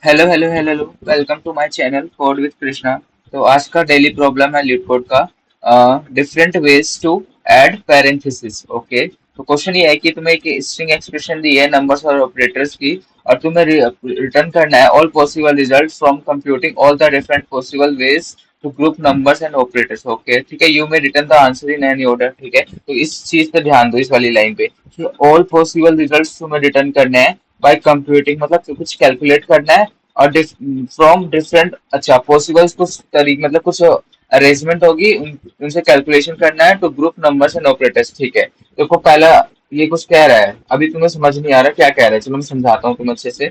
Hello hello hello hello, welcome to my channel code with Krishna. तो आज का daily problem है लीड कोड का, different ways to add parenthesis. Okay, तो question ये है कि तुम्हें एक स्ट्रिंग एक्सप्रेशन दी है नंबर्स और ऑपरेटर्स की, और तुम्हें रिटर्न करना है all possible result from computing all the different possible ways to group numbers and operators. Okay, ठीक है, you may return the answer in any order. ठीक है, तो इस चीज पे ध्यान दो, इस वाली लाइन पे कि ऑल पॉसिबल रिजल्ट तुम्हें रिटर्न करने हैं बाय कंप्यूटिंग, मतलब कुछ कैलकुलेट करना है। और फ्रॉम डिफरेंट, अच्छा पॉसिबल कुछ तरीके, मतलब कुछ अरेंजमेंट होगी उनसे कैलकुलेशन करना है to group numbers and operators. ठीक है, देखो पहला ये कुछ कह रहा है, अभी तुम्हें समझ नहीं आ रहा क्या कह रहा है, चलो मैं समझाता हूँ तुम्हें अच्छे से।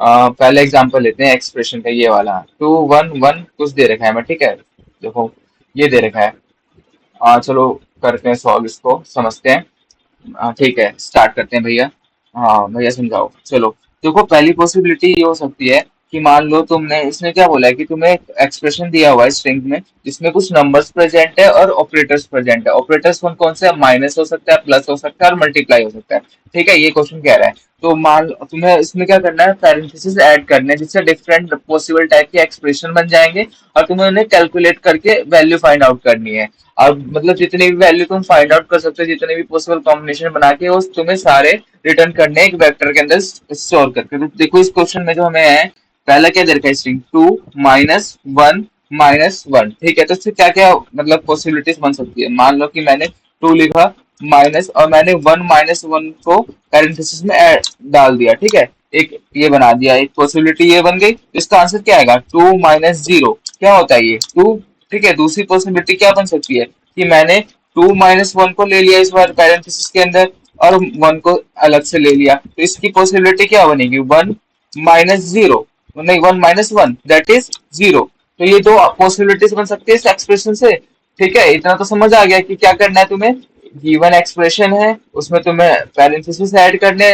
पहला एग्जांपल लेते हैं एक्सप्रेशन का, ये वाला 2 1 1 कुछ दे रखा है मैं, ठीक है। देखो ये दे रखा है। चलो करते हैं सॉल्व, इसको समझते हैं। ठीक है, स्टार्ट करते हैं भैया। हाँ भैया समझाओ, चलो। देखो पहली पॉसिबिलिटी ये हो सकती है कि मान लो तुमने, इसने क्या बोला है कि तुम्हें एक्सप्रेशन दिया हुआ है स्ट्रिंग में जिसमें कुछ नंबर्स प्रेजेंट है और ऑपरेटर्स प्रेजेंट है। ऑपरेटर्स कौन कौन से हैं? माइनस हो सकता है, प्लस हो सकता है और मल्टीप्लाई हो सकता है। ठीक है, ये क्वेश्चन कह रहा है। तो मान तुम्हें इसमें क्या करना है, पैरेंथेसिस ऐड करने हैं, जिससे डिफरेंट पॉसिबल टाइप के एक्सप्रेशन बन जाएंगे, और तुम्हें उन्हें कैलकुलेट करके वैल्यू फाइंड आउट करनी है। अब मतलब जितनी भी वैल्यू तुम फाइंड आउट कर सकते हो, जितने भी पॉसिबल कॉम्बिनेशन बना के, वो तुम्हें सारे रिटर्न करने हैं एक वेक्टर के अंदर स्टोर करके। तो देखो इस क्वेश्चन में जो हमें है, पहला क्या दे रखा है, स्ट्रिंग 2 -1 -1। ठीक है, तो इससे क्या क्या मतलब पॉसिबिलिटीज बन सकती है। मान लो कि मैंने 2 लिखा, माइनस, और मैंने 1 -1 को पैरेंथेसिस में डाल दिया। ठीक है, एक ये बना दिया, एक पॉसिबिलिटी ये बन गई। इसका आंसर क्या आएगा, 2 - 0। क्या होता है ये 2। ठीक है, दूसरी पॉसिबिलिटी क्या बन सकती है कि मैंने 2 - 1 को ले लिया इस बार पैरेंथेसिस के अंदर, और 1 को अलग से ले लिया, तो इसकी पॉसिबिलिटी क्या बनेगी, 1 - 0। नहीं, 1 - 1 दैट इज 0। तो ये दो पॉसिबिलिटीज बन सकती है इस एक्सप्रेशन से। ठीक है, इतना तो समझ आ गया कि क्या करना है तुम्हें। गिवन एक्सप्रेशन है, उसमें तुम्हें पैरेंथेसिस ऐड करने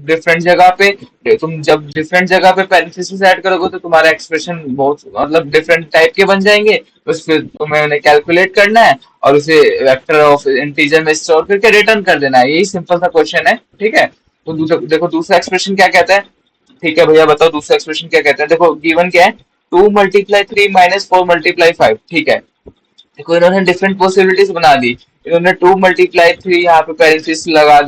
डिफरेंट जगह पे। तुम जब डिफरेंट जगह पे पैरेंथेसिस ऐड करोगे तो तुम्हारा एक्सप्रेशन बहुत मतलब डिफरेंट टाइप के बन जाएंगे। उसके तुम्हें उन्हें कैलकुलेट करना है और उसे वेक्टर ऑफ इंटीजर में स्टोर करके रिटर्न कर देना है। यही सिंपल सा क्वेश्चन है। ठीक है, तो देखो दूसरा एक्सप्रेशन क्या कहता है। ठीक है भैया बताओ, दूसरा एक्सप्रेशन क्या कहता है। देखो गिवन क्या है, 2 × 3 - 4 × 5। ठीक है, देखो इन्होंने डिफरेंट पॉसिबिलिटीज बना दी। इन्होंने 2 × 3 यहाँ पे पैरेंथेसिस लगा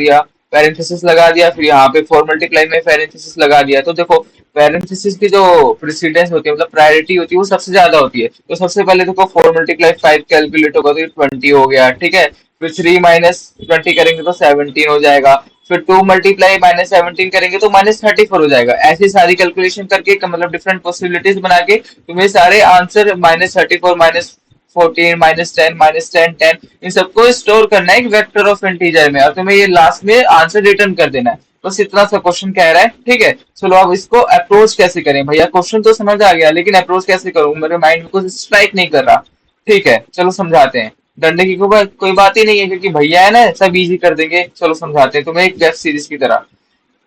दिया, फिर यहाँ पे 4 × में पैरेंथेसिस लगा दिया। तो देखो पैरेंथेसिस की जो प्रेसिडेंस होती है, मतलब प्रायोरिटी होती है, वो सबसे ज्यादा होती है। तो सबसे पहले देखो 4 × 5 कैलकुलेट होगा तो ये 20 हो गया। ठीक है, फिर 3 - 20 करेंगे तो 17 हो जाएगा। फिर 2 × 17 करेंगे तो -34 हो जाएगा। ऐसी सारी कैलकुलेशन करके मतलब डिफरेंट पॉसिबिलिटीज बना के तुम्हें सारे आंसर -34, -14, -10, -10, 10, इन सबको स्टोर करना है एक वेक्टर ऑफ इंटीजर में, और तुम्हें ये लास्ट में आंसर रिटर्न कर देना है। बस इतना सा क्वेश्चन कह रहा है। ठीक है, चलो अब इसको अप्रोच कैसे करें भैया। क्वेश्चन तो समझ आ गया, लेकिन अप्रोच कैसे करूं, मेरे माइंड में कुछ स्ट्राइक नहीं कर रहा। ठीक है, चलो समझाते हैं। डरने की कोई बात ही नहीं है, क्योंकि भैया है ना, सब इजी कर देंगे। चलो समझाते हैं तुम्हें एक वेब सीरीज की तरह।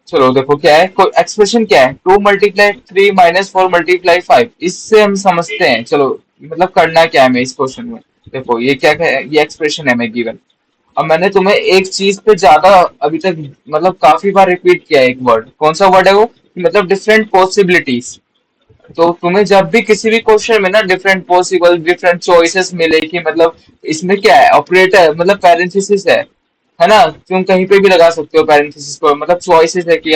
चलो देखो क्या है, कोई एक्सप्रेशन क्या है, 2 × 3 -4 × 5। इससे हम समझते हैं, चलो मतलब करना क्या है मैं इस क्वेश्चन में। देखो ये क्या है, ये एक्सप्रेशन है मैं गिवन। अब मैंने तुम्हें एक चीज पे ज्यादा अभी तक मतलब काफी बार रिपीट किया है, एक वर्ड, कौन सा वर्ड है वो, मतलब डिफरेंट पॉसिबिलिटीज। तो तुम्हें जब भी किसी भी क्वेश्चन में ना डिफरेंट पॉसिबल, डिफरेंट चॉइसेस मिले कि मतलब इसमें क्या है, ऑपरेटर मतलब पैरेंथेसिस है ना, तुम कहीं पे भी लगा सकते हो पैरेंथेसिस को, मतलब चॉइसेस है कि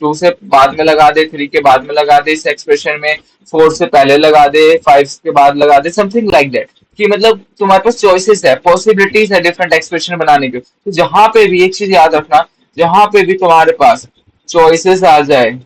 2 से बाद में लगा दे, 3 के बाद में लगा दे इस एक्सप्रेशन में, 4 से पहले लगा दे, 5 के बाद लगा दे, समथिंग लाइक दैट। कि मतलब तुम्हारे पास चॉइसेस है, पॉसिबिलिटीज है डिफरेंट एक्सप्रेशन बनाने की। तो जहां पे भी एक चीज याद रखना, जहां पे भी तुम्हारे पास चॉइसेस आ जाए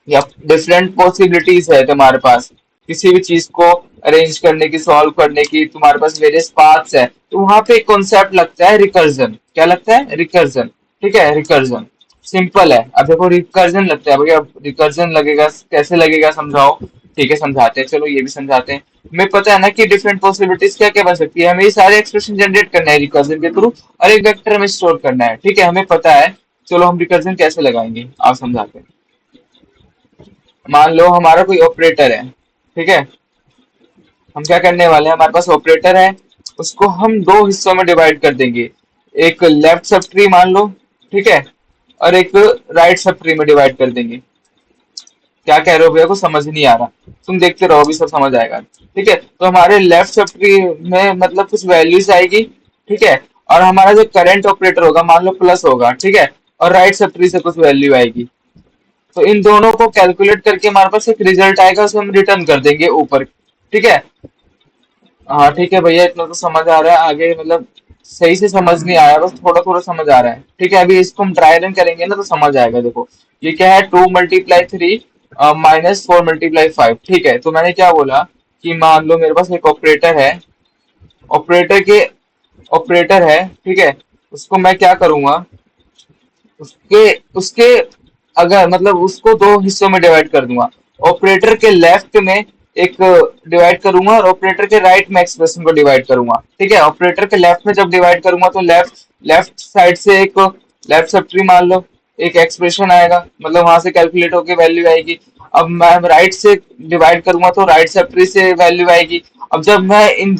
या डिफरेंट पॉसिबिलिटीज है तुम्हारे पास किसी भी चीज को अरेंज करने की, सॉल्व करने की, तुम्हारे पास वेरियस पाथ्स है, तो वहां पे एक कॉन्सेप्ट लगता है रिकर्जन। क्या लगता है, रिकर्जन। ठीक है, रिकर्जन सिंपल है। अब देखो रिकर्जन लगता है भैया, रिकर्जन लगेगा कैसे लगेगा समझाओ। ठीक है समझाते हैं, चलो ये भी समझाते हैं। हमें पता है ना कि डिफरेंट पॉसिबिलिटीज क्या क्या बन सकती है, हमें ये सारे एक्सप्रेशन जनरेट करना है रिकर्जन के थ्रू, और एक वेक्टर में स्टोर करना है। ठीक है, हमें पता है। चलो हम रिकर्जन कैसे लगाएंगे आप समझाते हैं। मान लो हमारा कोई ऑपरेटर है। ठीक है, हम क्या करने वाले हैं, हमारे पास ऑपरेटर है, उसको हम दो हिस्सों में डिवाइड कर देंगे। एक लेफ्ट सब ट्री मान लो, ठीक है, और एक राइट सब ट्री में डिवाइड कर देंगे। क्या कह रहे हो भैया, को समझ नहीं आ रहा, तुम देखते रहो अभी सब समझ आएगा। ठीक है, तो हमारे लेफ्ट सब ट्री में मतलब कुछ वैल्यूज आएगी। ठीक है, और हमारा जो करंट ऑपरेटर होगा मान लो प्लस होगा। ठीक है, और राइट सब ट्री से कुछ वैल्यू आएगी। तो इन दोनों को कैलकुलेट करके हमारे पास एक रिजल्ट आएगा, उसे हम रिटर्न कर देंगे ऊपर। ठीक है। हाँ ठीक है भैया, इतना तो समझ आ रहा है, आगे मतलब सही से समझ नहीं आया, बस थोड़ा थोड़ा समझ आ रहा है। ठीक है, अभी इसको हम ट्राई रन करेंगे ना तो समझ आएगा। देखो ये क्या है, 2 × 3 -4 × 5। ठीक है, तो मैंने क्या बोला कि मान लो मेरे पास एक ऑपरेटर है, ऑपरेटर के ऑपरेटर है। ठीक है, उसको मैं क्या करूंगा, उसके उसके अगर मतलब उसको दो हिस्सों में डिवाइड कर दूंगा। ऑपरेटर के लेफ्ट में एक डिवाइड करूंगा और ऑपरेटर के राइट में एक्सप्रेशन को डिवाइड करूंगा। ठीक है, ऑपरेटर के लेफ्ट में जब डिवाइड करूंगा तो लेफ्ट लेफ्ट साइड से एक लेफ्ट सब ट्री मान लो एक एक्सप्रेशन आएगा, मतलब वहां से कैलकुलेट होके वैल्यू आएगी। अब मैं राइट से डिवाइड करूंगा तो राइट सब ट्री से वैल्यू आएगी। अब जब इन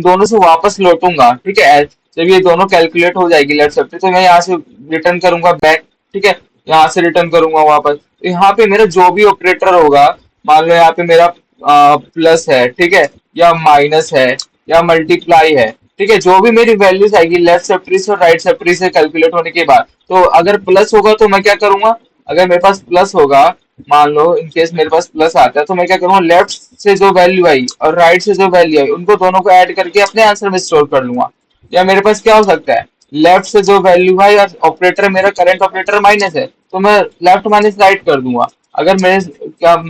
दोनों से वापस लौटूंगा, ठीक है, जब ये दोनों कैलकुलेट हो जाएगी लेफ्ट साइड पे, तो मैं यहाँ से रिटर्न करूंगा बैक। ठीक है, यहाँ से रिटर्न करूंगा वापस। तो यहाँ पे मेरा जो भी ऑपरेटर होगा, मान लो यहाँ पे मेरा प्लस है, ठीक है, या माइनस है, या मल्टीप्लाई है। ठीक है, जो भी मेरी वैल्यूज आएगी लेफ्ट सेप्टरी से और राइट सेप्टरी से कैलकुलेट होने के बाद, तो अगर प्लस होगा तो मैं क्या करूंगा, अगर मेरे पास प्लस होगा, मान लो इन केस मेरे पास प्लस आता है, तो मैं क्या करूंगा, लेफ्ट से जो वैल्यू आई और राइट से जो वैल्यू आई उनको दोनों को ऐड करके अपने आंसर में स्टोर कर लूंगा। या मेरे पास क्या हो सकता है, लेफ्ट से जो वैल्यू है या ऑपरेटर मेरा करंट ऑपरेटर माइनस है, तो मैं लेफ्ट माइनस राइट कर दूंगा। अगर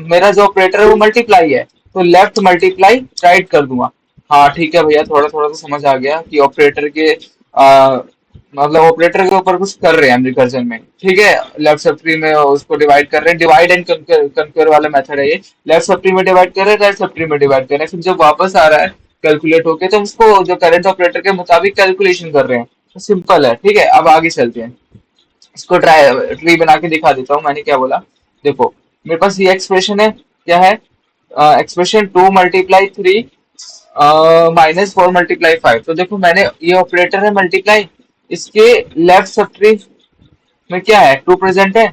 मेरा जो ऑपरेटर है वो मल्टीप्लाई है, तो लेफ्ट मल्टीप्लाई राइट कर दूंगा। हाँ ठीक है भैया, थोड़ा थोड़ा तो समझ आ गया कि ऑपरेटर के मतलब ऑपरेटर के ऊपर कुछ कर रहे हैं हम रिकर्जन में। ठीक है, लेफ्ट सब ट्री में उसको डिवाइड कर रहे हैं, डिवाइड एंड कंकर वाला मेथड है ये। लेफ्ट सब ट्री में डिवाइड कर रहे हैं, राइट सब ट्री में डिवाइड कर रहे हैं, फिर जब वापस आ रहा है कैलकुलेट होके तो हम उसको जो करंट ऑपरेटर के मुताबिक कैलकुलेशन कर रहे हैं। तो सिंपल है। ठीक है, अब आगे चलते हैं, इसको ट्री बना के दिखा देता हूँ मैंने क्या बोला। देखो मेरे पास ये एक्सप्रेशन है, क्या है, एक्सप्रेशन 2 × 3 -4 × 5। तो देखो मैंने ये ऑपरेटर है मल्टीप्लाई, इसके लेफ्ट सब ट्री में क्या है, 2 प्रेजेंट है,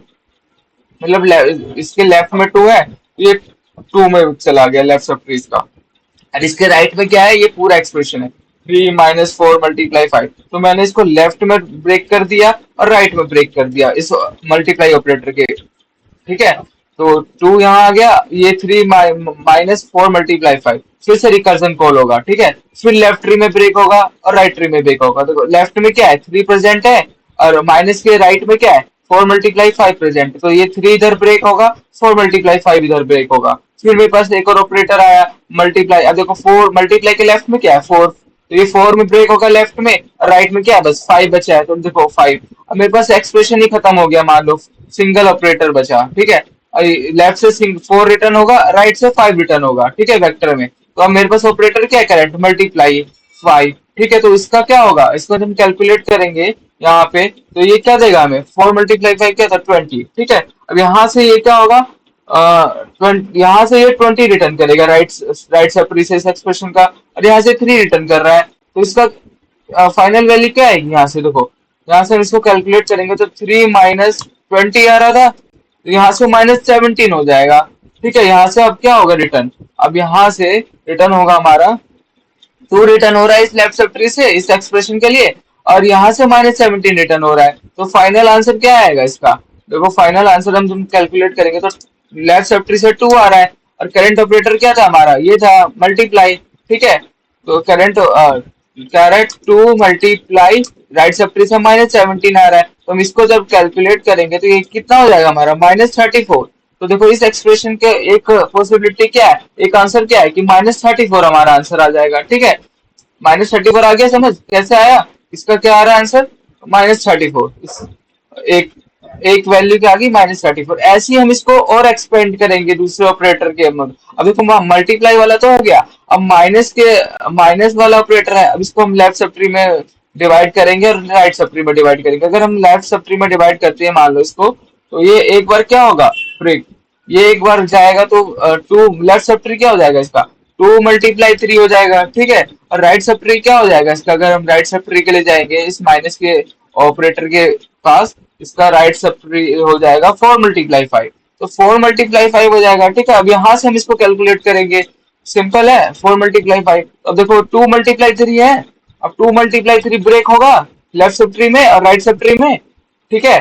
मतलब इसके लेफ्ट में 2 है, ये 2 में चला गया लेफ्ट सब ट्री इसका। और इसके राइट में क्या है, ये पूरा एक्सप्रेशन है 3 - 4 × 5। तो मैंने इसको लेफ्ट में ब्रेक कर दिया और राइट में ब्रेक कर दिया इस मल्टीप्लाई ऑपरेटर के। ठीक है, तो 2 यहाँ आ गया, ये 3 - 4 × 5, फिर से रिकर्जन कॉल होगा। ठीक है, फिर लेफ्ट ट्री में ब्रेक होगा और राइट ट्री में ब्रेक होगा। देखो लेफ्ट में क्या है, 3 प्रेजेंट है, और माइनस के राइट में क्या है, 4 × 5 प्रेजेंट, तो ये 3 इधर ब्रेक होगा, 4 × 5 इधर ब्रेक होगा। फिर मेरे पास एक और ऑपरेटर आया मल्टीप्लाई। अब देखो 4 मल्टीप्लाई के लेफ्ट में क्या है, 4, तो ये 4 में ब्रेक होगा लेफ्ट में, और राइट में क्या है, बस 5 बचा है, तो देखो 5। अब मेरे पास एक्सप्रेशन ही खत्म हो गया, मान लो सिंगल ऑपरेटर बचा। ठीक है, लेफ्ट से 4 रिटर्न होगा, राइट से 5 रिटर्न होगा। ठीक है, वेक्टर में, तो अब मेरे पास ऑपरेटर क्या है, करंट मल्टीप्लाई 5। ठीक है, तो इसका क्या होगा, इसको हम कैलकुलेट करेंगे यहाँ पे, तो ये क्या देगा हमें, 4 × 5 क्या था, 20। ठीक है, अब यहाँ से ये क्या होगा, यहाँ से ये 20 रिटर्न करेगा राइट राइट सेपरी से इस एक्सप्रेशन का, और यहाँ से 3 रिटर्न कर रहा है, तो इसका फाइनल वैल्यू क्या आएगी, यहाँ से देखो, यहाँ से हम इसको कैलकुलेट करेंगे तो 3 - 20 आ रहा था, तो यहाँ से -17 हो जाएगा। ठीक है, यहाँ से अब क्या होगा रिटर्न, अब यहाँ से रिटर्न होगा हमारा 2 रिटर्न हो रहा है इस लेफ्ट सब ट्री से इस एक्सप्रेशन के लिए, और यहाँ से -17 रिटर्न हो रहा है, तो फाइनल आंसर क्या आएगा इसका। देखो फाइनल आंसर हम तुम कैलकुलेट करेंगे तो लेफ्ट सब ट्री से 2 आ रहा है, और करंट ऑपरेटर क्या था हमारा, ये था मल्टीप्लाई। ठीक है, तो current 2 multiply right sub tree से -17 आ रहा है, तो हम इसको जब कैलकुलेट करेंगे तो ये कितना हो जाएगा हमारा, -34। तो देखो इस एक्सप्रेशन के एक पॉसिबिलिटी क्या है, एक आंसर क्या है कि -34 हमारा आंसर आ जाएगा। ठीक है, -34 आ गया, समझ कैसे आया, इसका क्या आ रहा है आंसर, -34। एक एक वैल्यू क्या आ गई, -34। ऐसे ही हम इसको और एक्सपेंड करेंगे दूसरे ऑपरेटर के अंदर। अभी तो मल्टीप्लाई वाला तो हो गया, अब माइनस वाला ऑपरेटर है, अब इसको हम लेफ्ट सब ट्री में डिवाइड करेंगे और राइट सब ट्री में डिवाइड करेंगे। अगर हम लेफ्ट सब ट्री में डिवाइड करते हैं मान लो इसको, तो ये एक बार क्या होगा, ब्रेक, ये एक बार जाएगा तो 2 लेफ्ट सब ट्री क्या हो जाएगा इसका, 2 × 3 हो जाएगा। ठीक है, और राइट सब ट्री क्या हो जाएगा इसका, अगर हम राइट सब ट्री के लिए जाएंगे इस माइनस के ऑपरेटर के पास, इसका राइट सब ट्री हो जाएगा 4 × 5। तो 4 × 5 हो जाएगा। ठीक है, अब यहाँ से हम इसको कैलकुलेट करेंगे। सिंपल है, 4 × 5। अब देखो 2 × 3 है। अब 2 × 3 ब्रेक होगा लेफ्ट सब ट्री में और राइट सब ट्री में। ठीक है,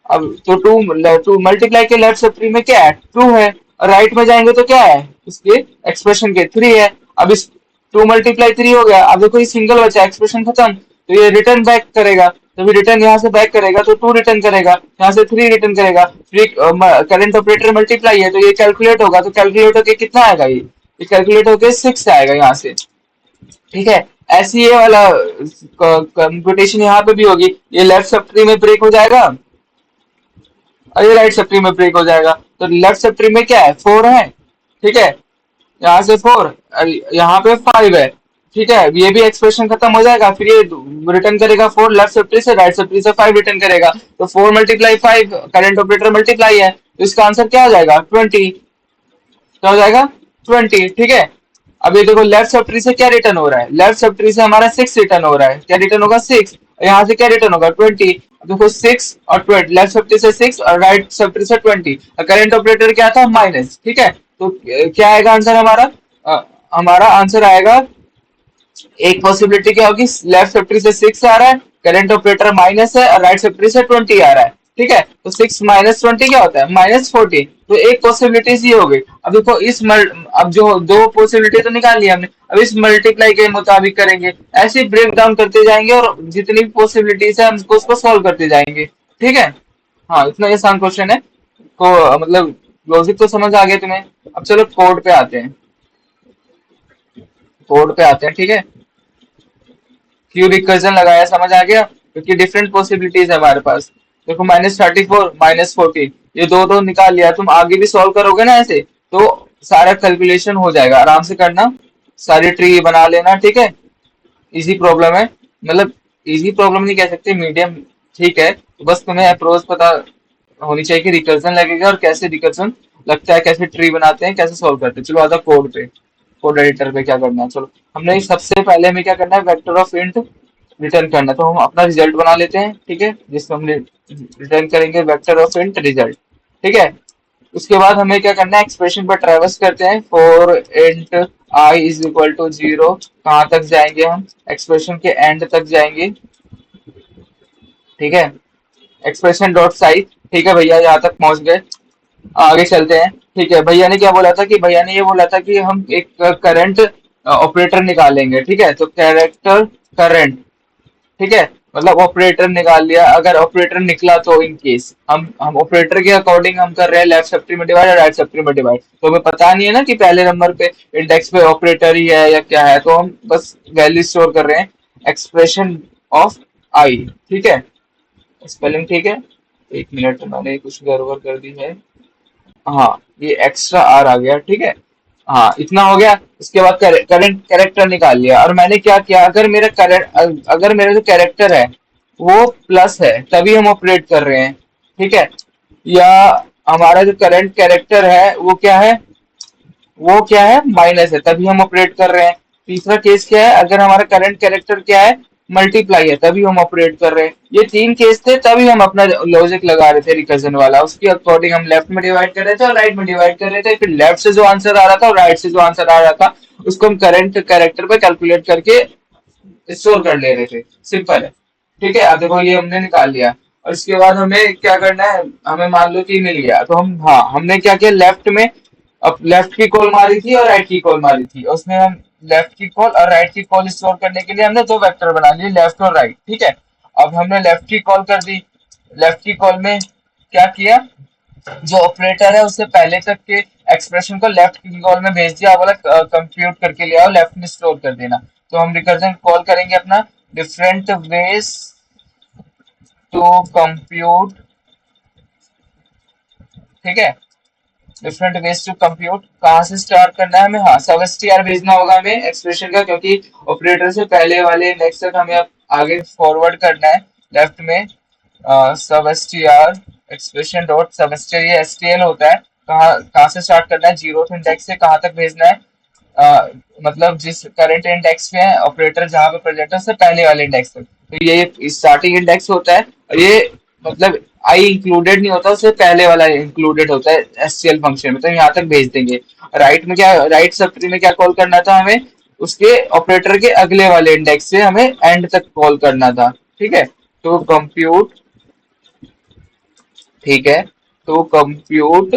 अब तो टू मल्टीप्लाई के लेफ्ट सब ट्री में क्या है, 2 है, और राइट में जाएंगे तो क्या है इसके एक्सप्रेशन के, 3 है। अब इस 2 × 3 हो गया। अब देखो ये सिंगल बचा, एक्सप्रेशन खत्म, तो ये रिटर्न बैक करेगा। तो भी रिटर्न यहाँ से बैक करेगा तो 2 रिटर्न करेगा, यहाँ से 3 रिटर्न करेगा। फिर करंट ऑपरेटर मल्टीप्लाई है तो ये कैलकुलेट होगा, तो कैलकुलेट होके कितना आएगा, ये कैलकुलेट होके 6 आएगा यहाँ से। ठीक है, ऐसी ये वाला कंप्यूटेशन यहाँ पे भी होगी। ये लेफ्ट सब ट्री में ब्रेक हो जाएगा और ये राइट सब ट्री में ब्रेक हो जाएगा। तो लेफ्ट सब ट्री में क्या है, 4 है। ठीक है, यहाँ से 4, यहाँ पे 5 है। ठीक है, ये भी एक्सप्रेशन खत्म हो जाएगा। फिर ये रिटर्न करेगा 4 लेफ्ट सब ट्री से, राइट सब ट्री से 5 रिटर्न करेगा। तो 4 × 5 करंट ऑपरेटर मल्टीप्लाई है, तो इसका आंसर क्या हो जाएगा, 20। क्या हो जाएगा, 20। ठीक है, अब ये देखो लेफ्ट सब ट्री से क्या रिटर्न हो रहा है, लेफ्ट सब ट्री से हमारा 6 रिटर्न हो रहा है। क्या रिटर्न होगा, 6। यहाँ से क्या रिटर्न होगा, 20। अब देखो 6 और 20, लेफ्ट सब ट्री से 6 और राइट सब ट्री से 20। करंट ऑपरेटर क्या था, माइनस। ठीक है, तो क्या आएगा आंसर हमारा, हमारा आंसर आएगा, एक पॉसिबिलिटी क्या होगी, लेफ्ट सब ट्री से 6 आ रहा है, करंट ऑपरेटर माइनस है, और राइट सब ट्री से 20 आ रहा है। ठीक है, तो 6 - 20 क्या होता है, -40। तो एक पॉसिबिलिटी ये हो गई। अब देखो अब जो दो पॉसिबिलिटी तो निकाल लिया हमने, अब इस मल्टीप्लाई के मुताबिक करेंगे। ऐसे ब्रेक डाउन करते जाएंगे और जितनी भी पॉसिबिलिटीज है हम उसको सॉल्व करते जाएंगे। ठीक है, हाँ इतना आसान क्वेश्चन है। को मतलब लॉजिक तो समझ आ गया तुम्हें। अब चलो कोड पे आते हैं, कोड पे आते हैं। ठीक है, क्यों रिकर्जन लगाया समझ आ गया, क्योंकि डिफरेंट पॉसिबिलिटीज है हमारे पास। देखो -34 -40, ये दो दो निकाल लिया। तुम आगे भी सॉल्व करोगे ना ऐसे, तो सारा कैलकुलेशन हो जाएगा, आराम से करना, सारी ट्री बना लेना। ठीक है, इजी प्रॉब्लम है, मतलब इजी प्रॉब्लम नहीं कह सकते, मीडियम ठीक है। तो बस तुम्हें अप्रोच पता होनी चाहिए कि रिकर्जन लगेगा और कैसे रिकर्जन लगता है, कैसे ट्री बनाते हैं, कैसे सॉल्व करते हैं। चलो आता कोड पे, कोड एडिटर पे क्या करना है। चलो हमने सबसे पहले में क्या करना है, वेक्टर ऑफ इंट रिटर्न करना है। तो हम अपना रिजल्ट बना लेते हैं। ठीक है, जिसमें हमने रिटर्न करेंगे वेक्टर ऑफ इंट रिजल्ट। ठीक है, उसके बाद हमें क्या करना है, एक्सप्रेशन पर ट्रैवर्स करते हैं। For int I is equal to 0, कहाँ तक जाएंगे हम, एक्सप्रेशन के एंड तक जाएंगे। ठीक है, एक्सप्रेशन डॉट साइज। ठीक है भैया, यहाँ तक पहुंच गए, आगे चलते हैं। ठीक है, भैया ने क्या बोला था, कि भैया ने ये बोला था कि हम एक करंट ऑपरेटर निकालेंगे। ठीक है, तो कैरेक्टर करंट। ठीक है, मतलब ऑपरेटर निकाल लिया। अगर ऑपरेटर निकला तो इन केस हम ऑपरेटर के अकॉर्डिंग हम कर रहे हैं, लेफ्ट सब ट्री में डिवाइड और राइट सब ट्री में डिवाइड। तो हमें पता नहीं है ना कि पहले नंबर पे इंडेक्स पे ऑपरेटर ही है या क्या है, तो हम बस वैल्यू स्टोर कर रहे हैं, एक्सप्रेशन ऑफ आई। ठीक है, स्पेलिंग ठीक है, एक मिनट मैंने कुछ गड़बड़ कर दी है। हाँ, ये एक्स्ट्रा आर आ गया। ठीक है, हाँ इतना हो गया। इसके बाद करंट कैरेक्टर निकाल लिया। और मैंने क्या किया, अगर मेरा जो कैरेक्टर है वो प्लस है तभी हम ऑपरेट कर रहे हैं। ठीक है, या हमारा जो करंट कैरेक्टर है वो क्या है माइनस है तभी हम ऑपरेट कर रहे हैं। तीसरा केस क्या है, अगर हमारा करंट कैरेक्टर क्या है, मल्टीप्लाई है, तभी हम ऑपरेट कर रहे हैं। ये 3 केस थे, तभी हम अपना लॉजिक लगा रहे थे रिकर्जन वाला। उसके अकॉर्डिंग हम लेफ्ट में डिवाइड कर रहे थे और राइट में डिवाइड कर रहे थे। फिर लेफ्ट से जो आंसर आ रहा था और राइट से जो आंसर आ रहा था उसको हम करंट कैरेक्टर पे कैलकुलेट करके स्टोर कर ले रहे थे। सिंपल है। ठीक है, अब देखो ये हमने निकाल लिया। और इसके बाद हमें क्या करना है, हमें मान लो कि मिल गया, तो हमने क्या किया, लेफ्ट में अब लेफ्ट की कॉल मारी थी और राइट की कॉल मारी थी। उसमें हम लेफ्ट की कॉल और राइट की कॉल स्टोर करने के लिए हमने दो वेक्टर बना लिए, लेफ्ट और राइट। ठीक है, अब हमने लेफ्ट की कॉल कर दी। लेफ्ट की कॉल में क्या किया, जो ऑपरेटर है उससे पहले तक के एक्सप्रेशन को लेफ्ट की कॉल में भेज दिया, बोला कंप्यूट करके ले आओ, लेफ्ट में स्टोर कर देना। तो हम रिकर्जन कॉल करेंगे अपना, डिफरेंट वेज टू कंप्यूट। ठीक है, डिफरेंट वेज टू कंप्यूट, कहाँ से स्टार्ट करना है हमें, हाँ सब str भेजना होगा हमें एक्सप्रेशन का, क्योंकि ऑपरेटर से पहले वाले इंडेक्स तक हमें अब आगे फॉरवर्ड करना है। लेफ्ट में सब str एक्सप्रेशन डॉट सब str, ये stl होता है। कहाँ कहाँ से स्टार्ट करना है, 0th इंडेक्स से कहाँ तक भेजना है, मतलब जिस करंट इंडेक्स पे है ऑपरेटर जहाँ पे प्रेजेंट है उससे पहले वाले इंडेक्स तक। तो ये स्टार्टिंग इंडेक्स होता है। और ये मतलब आई इंक्लूडेड नहीं होता, उससे पहले वाला इंक्लूडेड होता है एससीएल फंक्शन में, तो यहाँ तक भेज देंगे। राइट में क्या, राइट सब ट्री में क्या कॉल करना था हमें, उसके ऑपरेटर के अगले वाले इंडेक्स से हमें एंड तक कॉल करना था। ठीक है, तो कंप्यूट, ठीक है, तो कंप्यूट,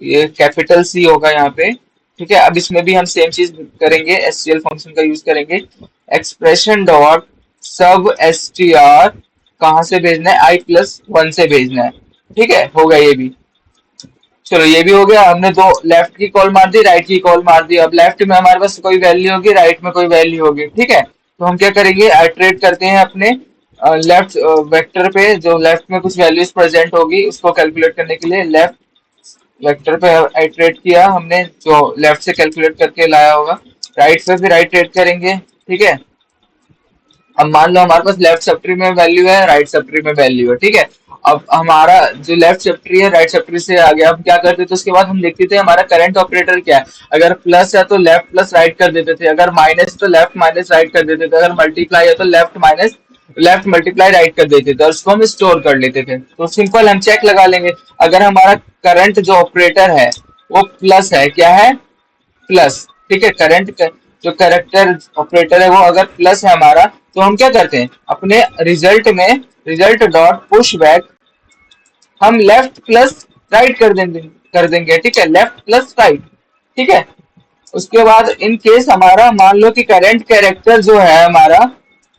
ये कैपिटल सी होगा यहाँ पे। ठीक है, अब इसमें भी हम सेम चीज करेंगे, एससीएल फंक्शन का यूज करेंगे। एक्सप्रेशन डॉट सब एस टी आर कहाँ से भेजना है, i+1 से भेजना है। ठीक है, हो गया ये भी। चलो ये भी हो गया, हमने दो लेफ्ट की कॉल मार दी, राइट की कॉल मार दी। अब लेफ्ट में हमारे पास कोई वैल्यू होगी, राइट में कोई वैल्यू होगी। ठीक है, तो हम क्या करेंगे, आइटरेट करते हैं अपने लेफ्ट वेक्टर पे, जो लेफ्ट में कुछ वैल्यूज प्रेजेंट होगी उसको कैलकुलेट करने के लिए लेफ्ट वेक्टर पे आइटरेट किया हमने, जो लेफ्ट से कैलकुलेट करके लाया होगा। राइट पे फिर आइटरेट करेंगे। ठीक है, अब मान लो हमारे पास लेफ्ट सबट्री में वैल्यू है, राइट सबट्री में वैल्यू है। ठीक है, अब हमारा जो लेफ्ट सबट्री है राइट सबट्री से आ गया, हम क्या करते थे उसके बाद, हम देखते थे हमारा करंट ऑपरेटर क्या है। अगर प्लस है तो लेफ्ट प्लस राइट कर देते थे, अगर माइनस तो लेफ्ट माइनस राइट कर देते थे, अगर मल्टीप्लाई है तो left minus left multiply right कर देते थे, और उसको हम स्टोर कर लेते थे। तो सिंपल हम चेक लगा लेंगे, अगर हमारा करंट जो ऑपरेटर है वो प्लस है, क्या है, प्लस। ठीक है, करंट जो करेक्टर ऑपरेटर है वो अगर प्लस है हमारा, तो हम क्या करते हैं, अपने रिजल्ट में रिजल्ट डॉट पुश बैक हम लेफ्ट प्लस राइट कर देंगे। ठीक है, लेफ्ट प्लस राइट। ठीक है, उसके बाद इन केस हमारा मान लो कि करंट कैरेक्टर जो है हमारा,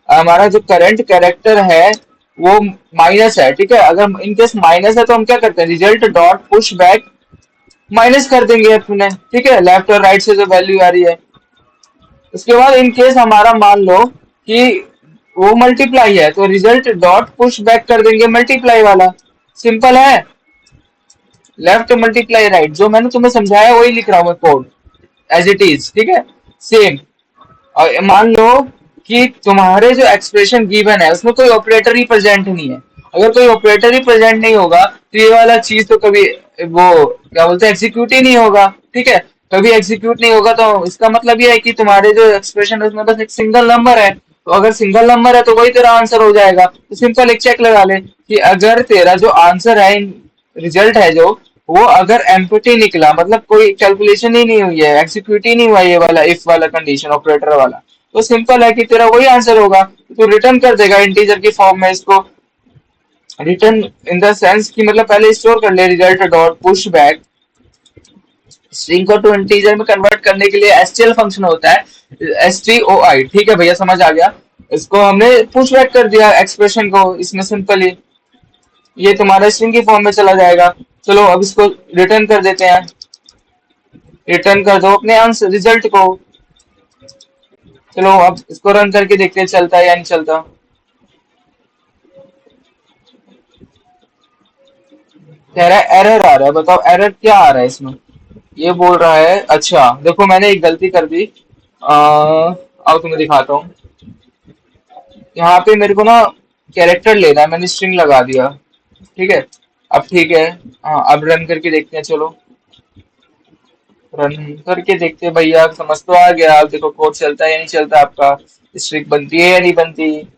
हमारा जो करंट कैरेक्टर है वो माइनस है। ठीक है, अगर इन केस माइनस है तो हम क्या करते हैं, result dot push back minus कर देंगे अपने। ठीक है, लेफ्ट और राइट से जो वैल्यू आ रही है। उसके बाद इन केस हमारा मान लो कि वो मल्टीप्लाई है, तो रिजल्ट डॉट पुश बैक कर देंगे मल्टीप्लाई वाला। सिंपल है, लेफ्ट मल्टीप्लाई राइट, जो मैंने तुम्हें समझाया वही लिख रहा हूँ मैं कोड, एज इट इज। ठीक है, सेम। और मान लो कि तुम्हारे जो एक्सप्रेशन गिवन है उसमें कोई ऑपरेटर ही प्रेजेंट नहीं है। अगर कोई ऑपरेटर ही प्रेजेंट नहीं होगा तो ये वाला चीज तो कभी वो क्या बोलते हैं, एग्जीक्यूट ही नहीं होगा। ठीक है, कभी एग्जीक्यूट नहीं होगा, तो इसका मतलब ये है कि तुम्हारे जो एक्सप्रेशन है उसमें बस एक सिंगल नंबर है। तो अगर सिंगल नंबर है तो वही तेरा आंसर हो जाएगा। तो सिंपल एक चेक लगा ले कि अगर तेरा जो आंसर है, रिजल्ट है जो, वो अगर एम्प्टी निकला, मतलब कोई कैलकुलेशन ही नहीं हुई है, एग्जीक्यूट ही नहीं हुआ ये वाला इफ वाला कंडीशन ऑपरेटर वाला, तो सिंपल है कि तेरा वही आंसर होगा। तो रिटर्न कर देगा इंटीजर की फॉर्म में इसको। रिटर्न इन द सेंस कि मतलब पहले स्टोर कर ले result dot push back, string को टू इंटीजर में कन्वर्ट करने के लिए एसटीएल फंक्शन होता है, STOI। ठीक है भैया, समझ आ गया। इसको हमने पुश बैक कर दिया एक्सप्रेशन को, इसमें सिंपली ये तुम्हारा स्ट्रिंग की फॉर्म में चला जाएगा। चलो अब इसको रिटर्न कर देते हैं, रिटर्न कर दो अपने आंसर रिजल्ट को। चलो अब इसको रन करके देखते हैं चलता है या नहीं चलता। कह रहा है एरर आ रहा है, बताओ एरर क्या आ रहा है इसमें। ये बोल रहा है, अच्छा देखो मैंने एक गलती कर दी। अब तुम्हें दिखाता हूँ। यहाँ पे मेरे को ना कैरेक्टर लेना है, मैंने स्ट्रिंग लगा दिया। ठीक है, अब ठीक है। हाँ, अब रन करके देखते हैं, चलो रन करके देखते हैं भैया, समझ तो आ गया। अब देखो कोड चलता है या नहीं चलता, आपका स्ट्रिंग बनती है या नहीं बनती।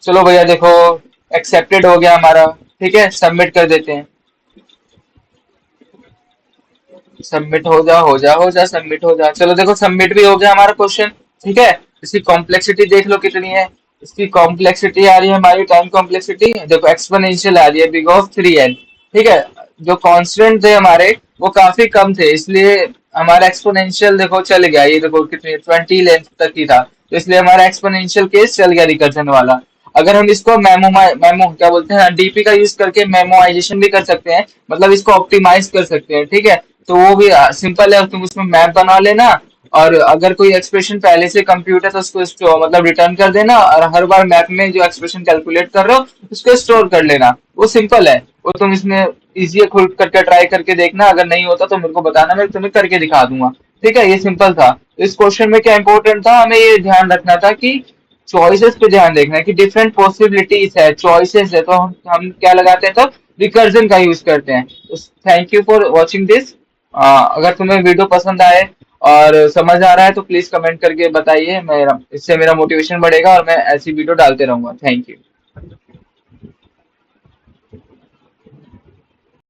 चलो भैया देखो, एक्सेप्टेड हो गया हमारा। ठीक है, सबमिट कर देते हैं। सबमिट हो जा सबमिट हो जा। चलो देखो सबमिट भी हो गया हमारा क्वेश्चन। ठीक है, इसकी कॉम्प्लेक्सिटी देख लो कितनी है। इसकी कॉम्प्लेक्सिटी आ रही है हमारी, टाइम कॉम्प्लेक्सिटी देखो एक्सपोनेंशियल आ रही है, बिग ऑफ 3n। ठीक है, जो कांस्टेंट थे हमारे वो काफी कम थे, इसलिए हमारा एक्सपोनेंशियल देखो चल गया। ये देखो कितनी 20 लेंथ तक ही था, तो इसलिए हमारा एक्सपोनेंशियल केस चल गया रिकर्जन वाला। अगर हम इसको मेमो मेमो क्या बोलते हैं, डीपी का यूज करके मेमोआइजेशन भी कर सकते हैं, मतलब इसको ऑप्टिमाइज कर सकते हैं। ठीक है, तो वो भी सिंपल है, तुम उसमें मैप बना लेना, और अगर कोई एक्सप्रेशन पहले से कंप्यूट है तो उसको मतलब रिटर्न कर देना, और हर बार मैप में जो एक्सप्रेशन कैलकुलेट कर रहे हो उसको स्टोर कर लेना। वो सिंपल है, वो तुम इसमें इजी है, खुद करके ट्राई करके देखना। अगर नहीं होता तो मेरे को बताना, मैं तुम्हें करके दिखा दूंगा। ठीक है, ये सिंपल था। इस क्वेश्चन में क्या इंपॉर्टेंट था, हमें ये ध्यान रखना था कि चॉइसेस पे ध्यान देखना है कि डिफरेंट पॉसिबिलिटीज है, चॉइसेस है, तो हम क्या लगाते हैं, तो रिकर्जन का यूज करते हैं। Thank you for watching this. अगर तुम्हें वीडियो पसंद आए और समझ आ रहा है तो प्लीज कमेंट करके बताइए, मेरा इससे मेरा मोटिवेशन बढ़ेगा और मैं ऐसी वीडियो डालते रहूंगा। Thank you.